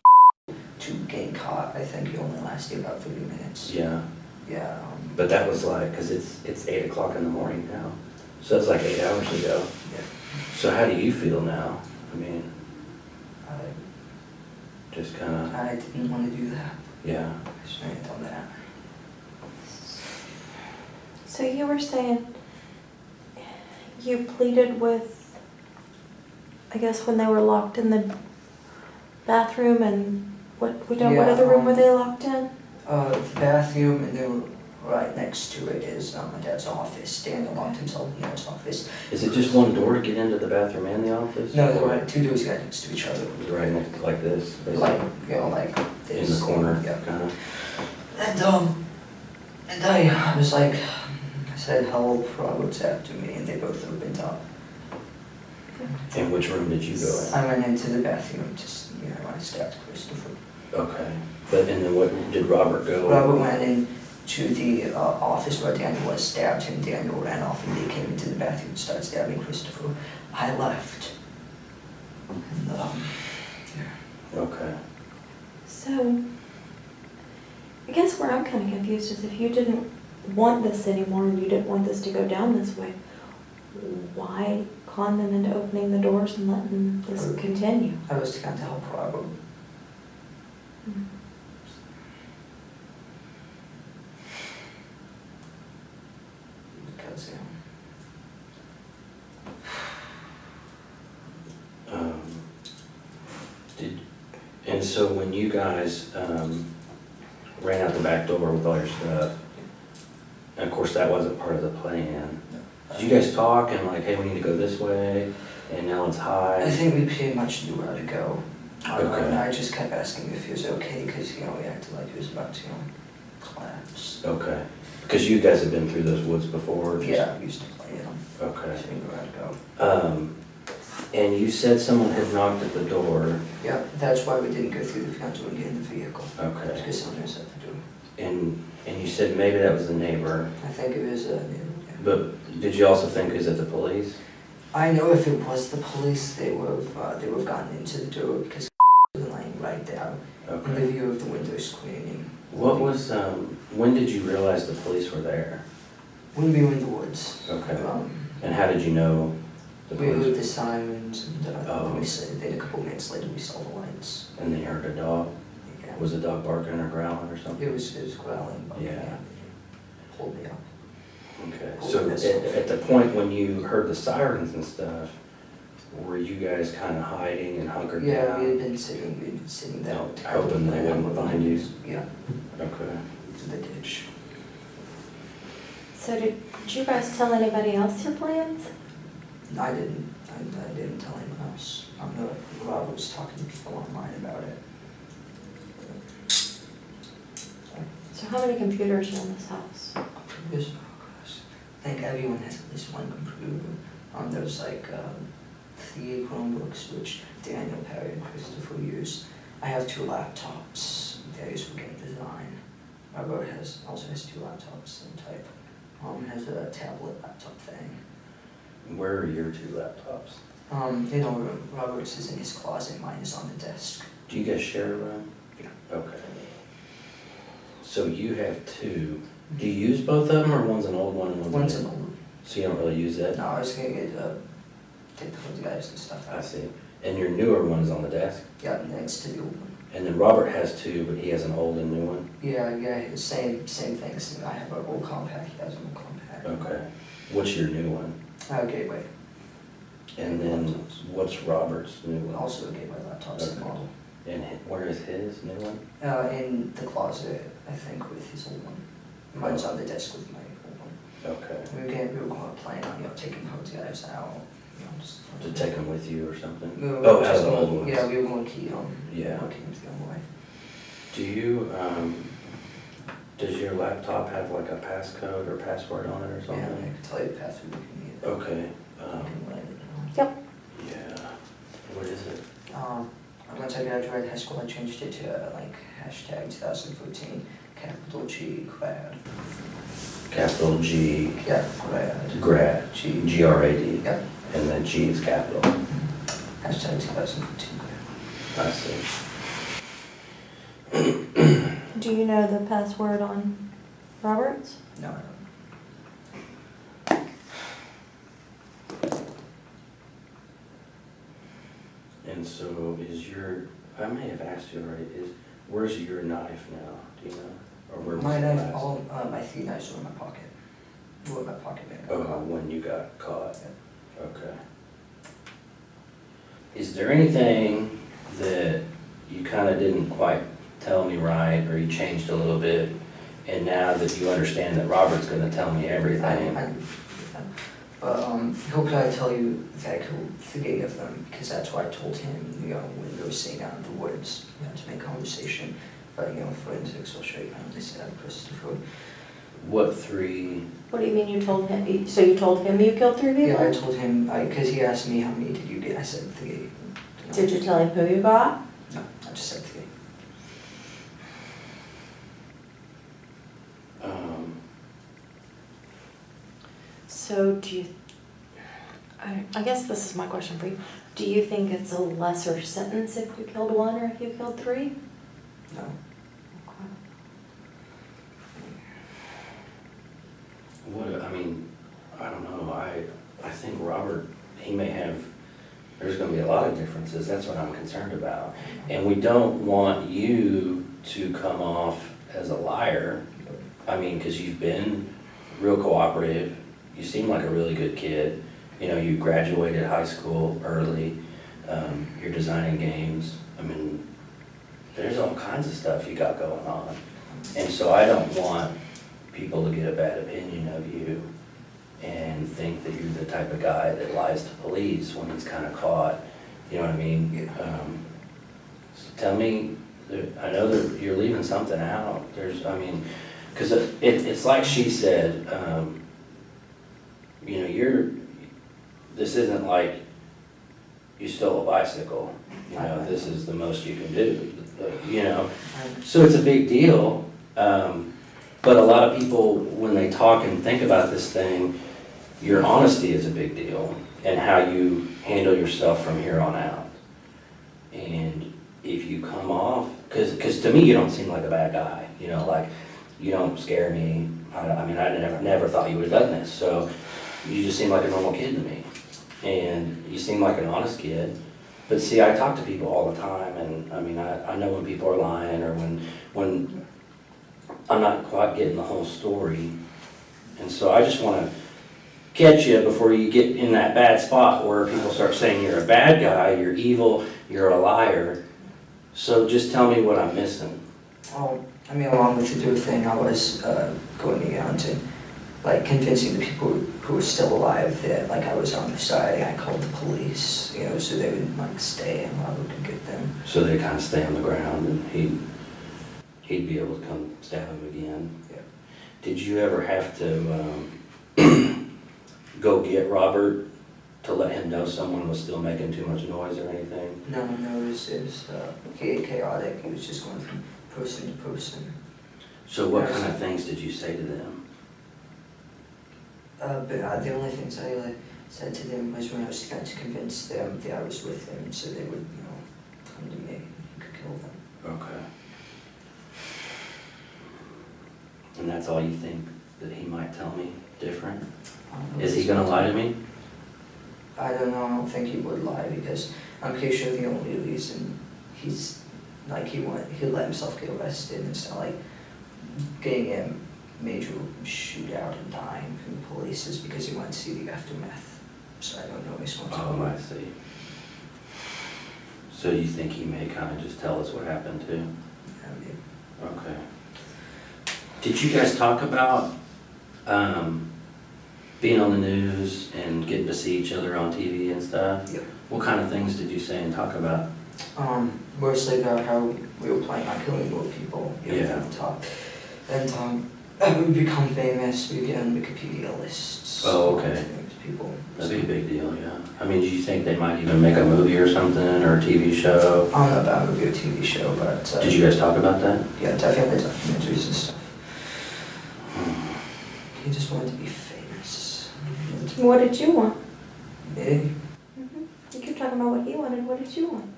to getting caught, I think it only lasted about 30 minutes. Yeah. Yeah. But that was like, because it's 8 o'clock in the morning now. So that's like 8 hours ago. Yeah. So how do you feel now? I mean, I just kind of, I didn't want to do that. yeah. I shouldn't have done that. So you were saying you pleaded with, I guess when they were locked in the bathroom and what other room were they locked in? The bathroom, and then right next to it is my dad's office. Daniel locked himself in his office. Is it just one door to get into the bathroom and the office? No, they're right, 2 doors right next to each other. Right next, like this? basically? Like, you know, like In this. the corner, Yeah. kind of? And I was like, I said, help, Robert's after me, and they both opened up. And which room did you go in? I went into the bathroom, just, I stabbed Christopher. Okay. But, and then what, did Robert go? Robert went into the office where Daniel was, stabbed him, Daniel ran off, and they came into the bathroom and started stabbing Christopher. I left. And, yeah. Okay. So, I guess where I'm kind of confused is if you didn't want this anymore and you didn't want this to go down this way, why con them into opening the doors and letting this continue? I was trying to help Robert. Mm. Because, And so when you guys ran out the back door with all your stuff, and of course that wasn't part of the plan, did you guys talk and like, hey, we need to go this way, and now it's high? I think we pretty much knew where to go. Okay. And I just kept asking if he was okay, because, we acted like he was about to, collapse. Okay. Because you guys have been through those woods before? just- Yeah, we used to play in them. Okay. So we knew where to go. And you said someone had knocked at the door. Yeah, that's why we didn't go through the front door and get in the vehicle. Okay. Because someone was at the door. And you said maybe that was the neighbor, I think it was, yeah. but did you also think, is it the police? I know if it was the police, they would have gotten into the door, because was laying right there in the Okay. view of the window screening. What was, when did you realize the police were there? When we were in the woods. Okay. And how did you know the We heard police? the sirens, and Oh. then a couple minutes later we saw the lights. And then you heard a dog? Yeah. Was the dog barking or growling or something? It was growling, but Yeah. pulled me up. Okay, so at the point when you heard the sirens and stuff, were you guys kind of hiding and hunkered down? Yeah, we had been sitting down. Hoping they wouldn't find you? Yeah, Okay. to the ditch. So did you guys tell anybody else your plans? I didn't tell anyone else. I know Rob was talking to people online about it. So how many computers are in this house? Computers, oh gosh. I think everyone has at least one computer. There's like 3 Chromebooks, which Daniel, Perry, and Christopher use. I have 2 laptops. They're used for game design. Robert also has 2 laptops, same type. Has a tablet laptop thing. Where are your 2 laptops? Robert's is in his closet, mine is on the desk. Do you guys share a room? Yeah. Okay. So you have 2. Do you use both of them, or one's an old one and One's a an new? old one. So you don't really use it? No, I was gonna take the hard drives and stuff I out. see. And your newer one is on the desk? Yeah, next to the old one. And then Robert has 2, but he has an old and new one? Yeah, same things. I have an old compact, he has an old compact. Okay. What's your new one? Gateway. And then what's Robert's new one? Also a Gateway laptop, same Okay. model. And where is his new one? In the closet, I think, with his old one. Mine's on the desk with my old one. Okay. We were going to plan on, taking hard drives out, just. To take them with you or something? No, Oh, just out of the going- old ones? Yeah, we were going to keep them. Yeah. Keep them the other way. Do you, does your laptop have like a passcode or password on it or Yeah, something? I can tell you the password if you need it. Okay, I can write it Yep. yeah, what is it? down. Once I graduated high school, I changed it to like hashtag 2014, capital G, grad. Capital G, Yeah, grad. grad, G. G-R-A-D, Yep, and then G is capital. hashtag 2014 grad. I see. Do you know the password on Robert's? No, I don't. And so is your, I may have asked you already, where's your knife now, do you know? Or where was My it knife, last? all my 3 knives were in my pocket. Were in my pocket bag. Oh, when you got caught, Yeah. okay. Is there anything that you kind of didn't quite tell me right, or you changed a little bit, and now that you understand that Robert's gonna tell me everything? But he'll probably tell you that I killed 3 of them, because that's what I told him, you know, when we were sitting out in the woods, you know, to make conversation. But, you know, forensics will show you how they said I pushed the food. What 3? What do you mean you told him? So you told him you killed 3 people? Yeah, I told him, because he asked me how many did you get, I said 3. Did you tell him who you got? No, I just said 3. So do you, I guess this is my question for you. Do you think it's a lesser sentence if you killed 1 or if you killed 3? No. What, I mean, I don't know, I think Robert, he may have, there's gonna be a lot of differences, that's what I'm concerned about. And we don't want you to come off as a liar, I mean, because you've been real cooperative, you seem like a really good kid, you know, you graduated high school early, you're designing games, I mean, there's all kinds of stuff you got going on. And so I don't want people to get a bad opinion of you and think that you're the type of guy that lies to police when he's kind of caught, you know what I mean? So tell me, I know that you're leaving something out, there's, I mean, because it's like she said, you know, this isn't like you stole a bicycle, you know, this is the most you can do, you know? So it's a big deal, but a lot of people, when they talk and think about this thing, your honesty is a big deal, and how you handle yourself from here on out. And if you come off, because to me, you don't seem like a bad guy, you know, like, you don't scare me, I mean, I never thought you would have done this, so you just seem like a normal kid to me. And you seem like an honest kid. But see, I talk to people all the time, and I mean, I know when people are lying, or when I'm not quite getting the whole story. And so I just want to catch you before you get in that bad spot where people start saying you're a bad guy, you're evil, you're a liar. So just tell me what I'm missing. Well, I mean, along with the do thing, I was going around to, like, convincing the people who were still alive that, like, I was on their side, and I called the police, you know, so they would, like, stay and Robert could get them. So they kind of stay on the ground, and he'd be able to come stab him again. Yeah. Did you ever have to go get Robert to let him know someone was still making too much noise or anything? No, it was chaotic. He was just going from person to person. So what kind of things did you say to them? But the only things I said to them was when I was trying to convince them that I was with them, so they would, you know, come to me and could kill them. Okay. And that's all you think that he might tell me different? Is he gonna lie to me? I don't know. I don't think he would lie, because I'm pretty sure the only reason he's like he let himself get arrested and it's not like getting a major shootout and dying from the police is because he went to see the aftermath. So I don't know his responsibility. Oh, I see. So you think he may kind of just tell us what happened too? Yeah, maybe. Okay. Did you guys talk about being on the news and getting to see each other on TV and stuff? Yep. What kind of things did you say and talk about? Mostly about how we were planning on killing more people, Yeah. from the top. And we would become famous, we'd get on Wikipedia lists. Oh, okay. Famous people. That'd be a big deal, yeah. I mean, do you think they might even make a movie or something, or a TV show? I don't know about a movie or TV show, but... Did you guys talk about that? Yeah, definitely documentaries and stuff. He just wanted to be famous. What did you want? Me? You keep talking about what he wanted. What did you want?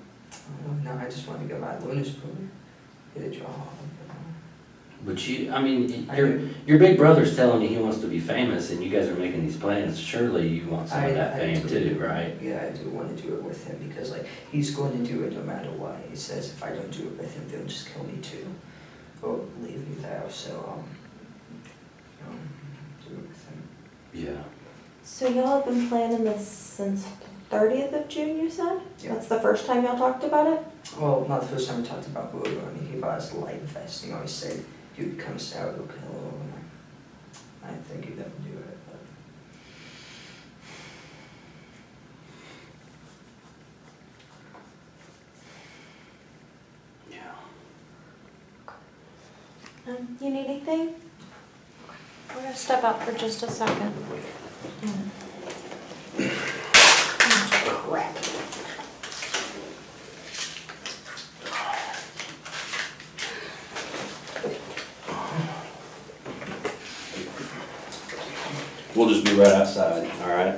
No, I just wanted to get my lawyer's program, get a job. But you, I mean, your big brother's telling you he wants to be famous, and you guys are making these plans. Surely you want some of that fame too, right? Yeah, I do want to do it with him because, like, he's going to do it no matter what. He says if I don't do it with him, they'll just kill me too, or leave me there. So, do it with him. Yeah. So y'all have been planning this since the 30th of June, you said? Yeah. That's the first time y'all talked about it? Well, not the first time we talked about Bever. I mean, he bought us a light vest. He always said he would become a serial killer. I didn't think he'd ever do it, but. Yeah. You need anything? We're gonna step out for just a second. Crap. We'll just be right outside, all right?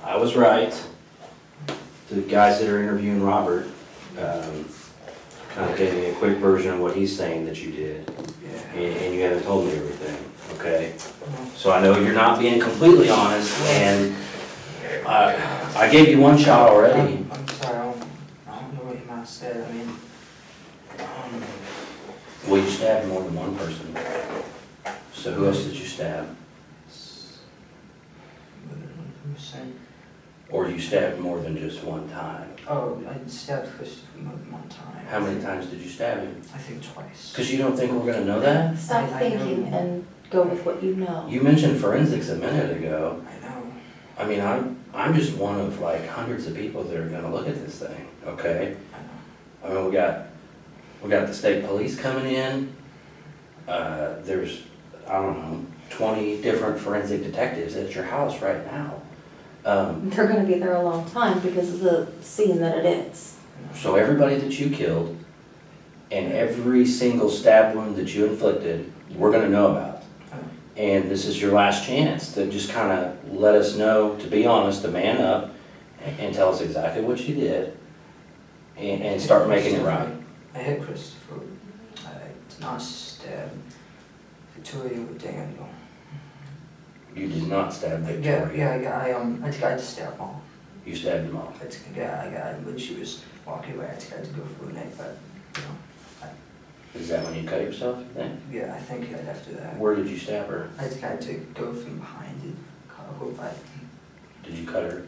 I was right. The guys that are interviewing Robert kind of gave me a quick version of what he's saying that you did. Yeah. And you haven't told me everything, okay? So I know you're not being completely honest, and I gave you one shot already. I'm sorry, I don't know what you might have said. I mean, Well, you stabbed more than one person. So who else did you stab? Or you stabbed more than just one time? Oh, I stabbed Christopher more than one time. How many times did you stab him? I think twice. Because you don't think we're gonna know that? Stop I thinking know. and go with what you know. You mentioned forensics a minute ago. I know. I mean, I'm just one of like hundreds of people that are gonna look at this thing, okay? I know. I mean, we got the state police coming in. There's, I don't know, 20 different forensic detectives at your house right now. They're gonna be there a long time because of the scene that it is. So everybody that you killed and every single stab wound that you inflicted, we're gonna know about. And this is your last chance to just kind of let us know, to be honest, to man up and tell us exactly what you did and start making it right. I hit Christopher. I did not stab Victoria with Daniel. You did not stab Victoria. I tried to stab Mom. You stabbed them all. When she was walking away, I tried to go for a neck, but, you know. Is that when you cut yourself, you think? Yeah, I think right after that. Where did you stab her? I tried to go from behind and cut her whole body. Did you cut her?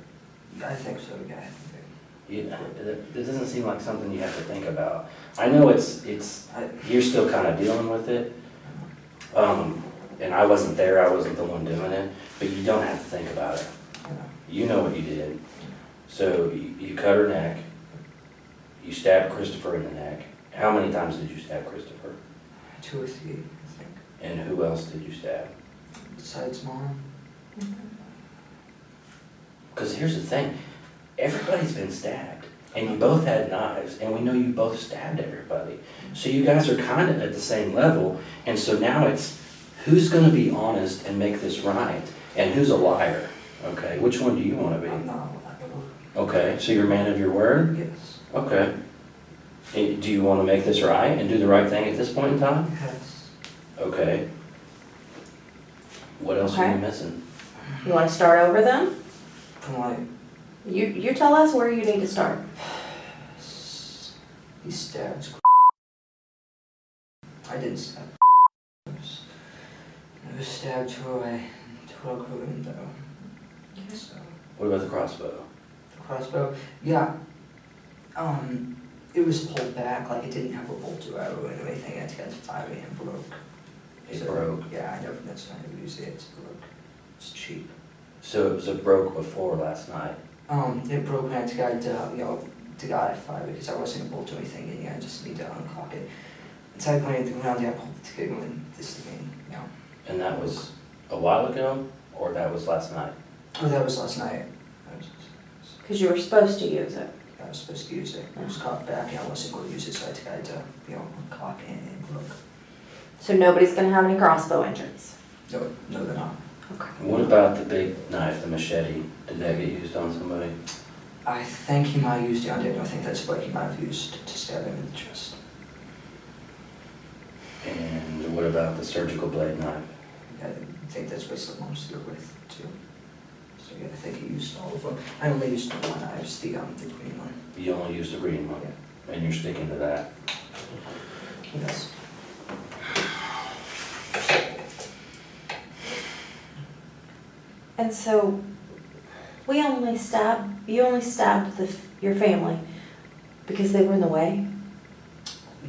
I think so, yeah. Yeah, it doesn't seem like something you have to think about. I know you're still kind of dealing with it. And I wasn't there, I wasn't the one doing it, but you don't have to think about it. You know what you did. So you cut her neck, you stabbed Christopher in the neck. How many times did you stab Christopher? 2 or 3, I think. And who else did you stab? Besides Mom. Because here's the thing, everybody's been stabbed, and you both had knives, and we know you both stabbed everybody. So you guys are kind of at the same level, and so now it's who's going to be honest and make this right, and who's a liar, okay? Which one do you want to I'm be? not liable. Okay, so you're a man of your word? Yes. Okay. And do you want to make this right and do the right thing at this point in time? Yes. Okay. What else are Okay. you missing? You wanna start over then? From like, You tell us where you need to start. he stabbed. I didn't stab. I was stabbed through a window. So, What about the crossbow? the crossbow, yeah. It was pulled back, like it didn't have a bolt or arrow or anything. It got fired and broke. It broke. Yeah, I never. That's not how to use it. It's broke. It's cheap. So it broke before last night. It broke when I tried to guide fire because I wasn't able to do anything, and I just need to unclock it. So I pointed the ground, I pulled the trigger, and this thing, And that was a while ago, or that was last night? Oh, that was last night. Because you were supposed to use it. I was supposed to use it. I was caught back, and I wasn't going to use it, so I tried to, unclock it and look. So nobody's gonna have any crossbow injuries. No, they're not. Okay. What about the big knife, the machete? Did that get used on somebody? I think he might have used it on Daniel. I think that's what he might have used to stab him in the chest. And what about the surgical blade knife? I think that's what someone's through with, too. So yeah, I think he used all of them. I only used the one. I used the green one. You only used the green one, and you're sticking to that. Yes. And so, you only stabbed your family because they were in the way?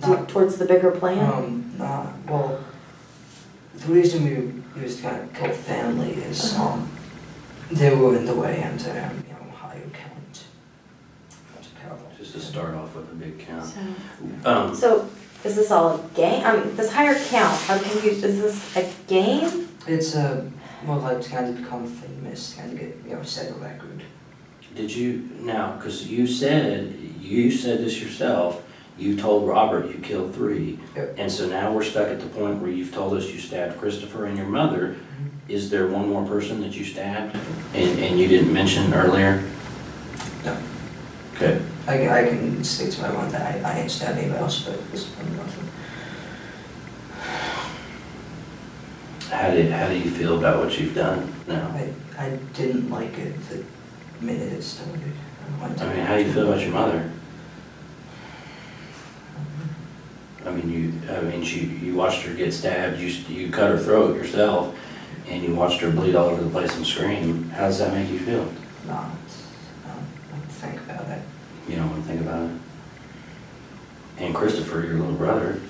Not, Towards the bigger plan? well, the reason we was trying to kill family is, they were in the way and, higher count. That's terrible. Just to start off with a big count. So, is this all a game? I mean, this higher count, I'm confused, is this a game? It's, like trying to become famous, trying to get, set a record. Did you, now, because you said this yourself, you told Robert you killed 3. Yep. And so now we're stuck at the point where you've told us you stabbed Christopher and your mother. Mm-hmm. Is there one more person that you stabbed and you didn't mention earlier? No. Okay. I can stick to my one that I ain't stabbed anybody else, but this one nothing. How do you feel about what you've done now? I didn't like it the minute it started. I mean, how do you feel about your mother? I mean, you watched her get stabbed, you cut her throat yourself, and you watched her bleed all over the place and scream. How does that make you feel? No, I don't think about it. You don't want to think about it? And Christopher, your little brother,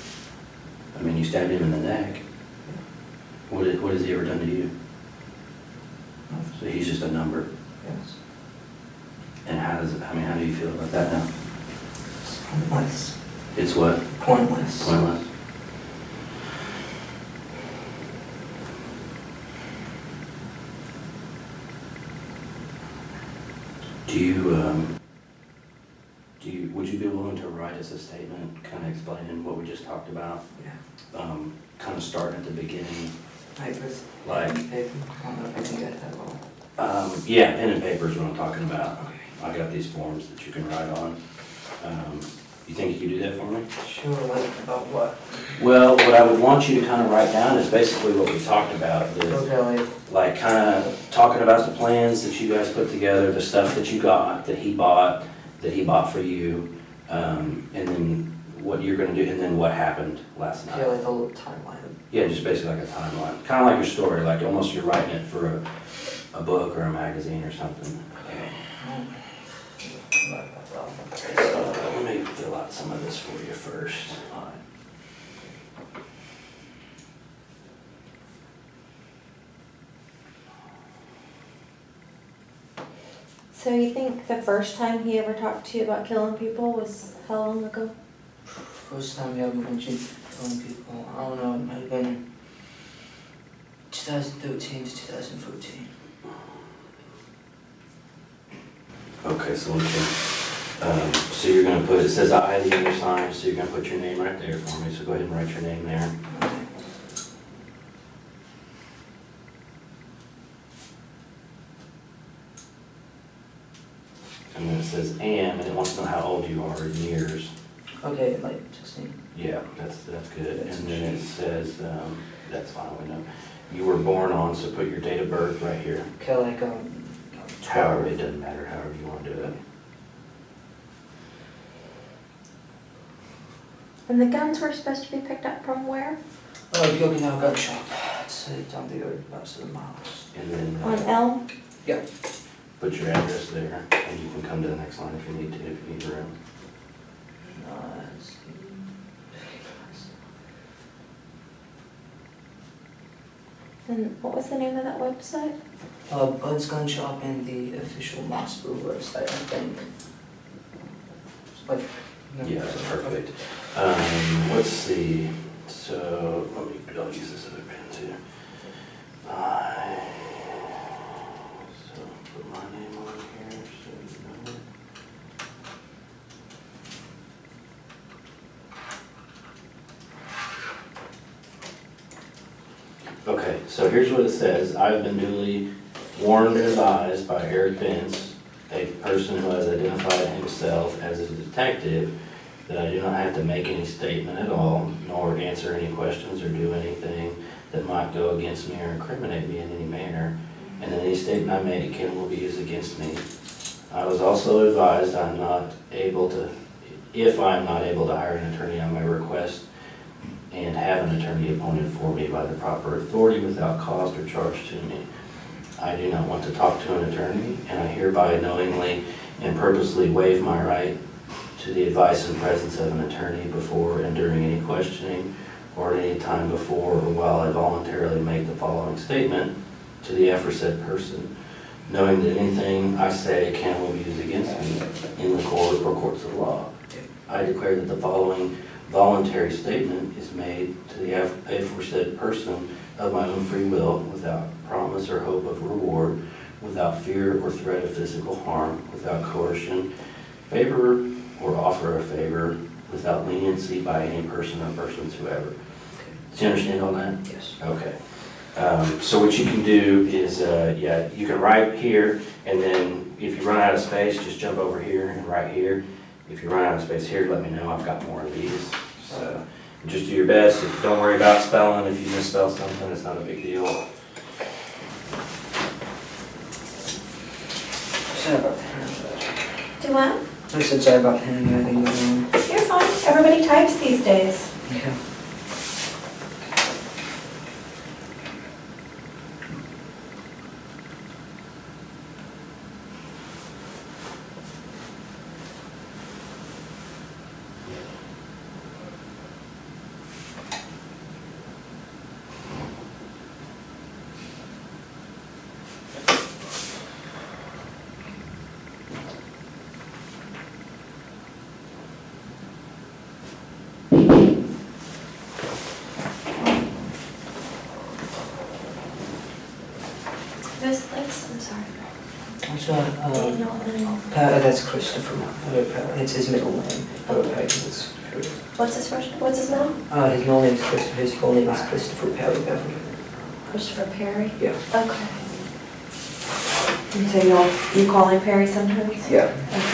I mean, you stabbed him in the neck. What has he ever done to you? Nothing. So he's just a number. Yes. And how do you feel about that now? It's pointless. It's what? Pointless. Pointless. Would you be willing to write us a statement kind of explaining what we just talked about? Yeah. Kind of starting at the beginning. Like paper. I don't know if I can get that all. Yeah, pen and paper is what I'm talking about. Okay. I got these forms that you can write on. You think you could do that for me? Sure, like about what? Well, what I would want you to kind of write down is basically what we talked about. Okay, Like kind of talking about the plans that you guys put together, the stuff that you got, that he bought for you. And then what you're gonna do, and then what happened last night. Yeah, like a little timeline. Yeah, just basically like a timeline, kind of like your story, like almost you're writing it for a book or a magazine or something. Let me fill out some of this for you first. So you think the first time he ever talked to you about killing people was how long ago? First time we ever mentioned killing people, I don't know, it might have been 2013 to 2014. Okay, so we can, so you're gonna put, it says I the other sign, so you're gonna put your name right there for me, so go ahead and write your name there. And then it says and it wants to know how old you are in years. Okay, like 16. Yeah, that's good. And then it says, that's fine, we know. You were born on, so put your date of birth right here. Okay, like, 12. However, it doesn't matter, however you want to do it. And the guns were supposed to be picked up from where? Oh, the Okinawa gun shop. It's down the road about 7 miles. And then On Elm? Yeah. put your address there, and you can come to the next line if you need to, if you need room. And what was the name of that website? Bud's Gun Shop and the official Mossville website, I think. Like, Yeah, that's perfect. Let's see, so, I'll use this other pen too. So, put my name on here, so you know. Okay, so here's what it says. I've been duly warned and advised by Eric Vince, a person who has identified himself as a detective, that I do not have to make any statement at all, nor answer any questions or do anything that might go against me or incriminate me in any manner, and any statement I make will be used against me. I was also advised I'm not able to, if I'm not able to hire an attorney, I may request and have an attorney appointed for me by the proper authority without cost or charge to me. I do not want to talk to an attorney, and I hereby knowingly and purposely waive my right to the advice and presence of an attorney before and during any questioning or at any time before or while I voluntarily make the following statement to the aforesaid person, knowing that anything I say can will be used against me in the court or courts of law. I declare that the following voluntary statement is made to the aforesaid person of my own free will, without promise or hope of reward, without fear or threat of physical harm, without coercion, favor or offer of favor, without leniency by any person or persons whoever. Do you understand all that? Yes. Okay. So what you can do is, yeah, you can write here, and then if you run out of space, just jump over here and write here. If you run out of space here, let me know. I've got more of these. So just do your best. Don't worry about spelling. If you misspell something, it's not a big deal. Sorry about the handwriting. Do what? I said sorry about the handwriting. You're fine. Everybody types these days. Yeah. I'm sorry. What's that? Daniel and, That's Christopher. It's his middle name. what's his first, what's his name? His middle name is Christopher. His full name is Christopher Bever. Christopher Perry? Yeah. Okay. And so you call him Perry sometimes? Yeah. Okay.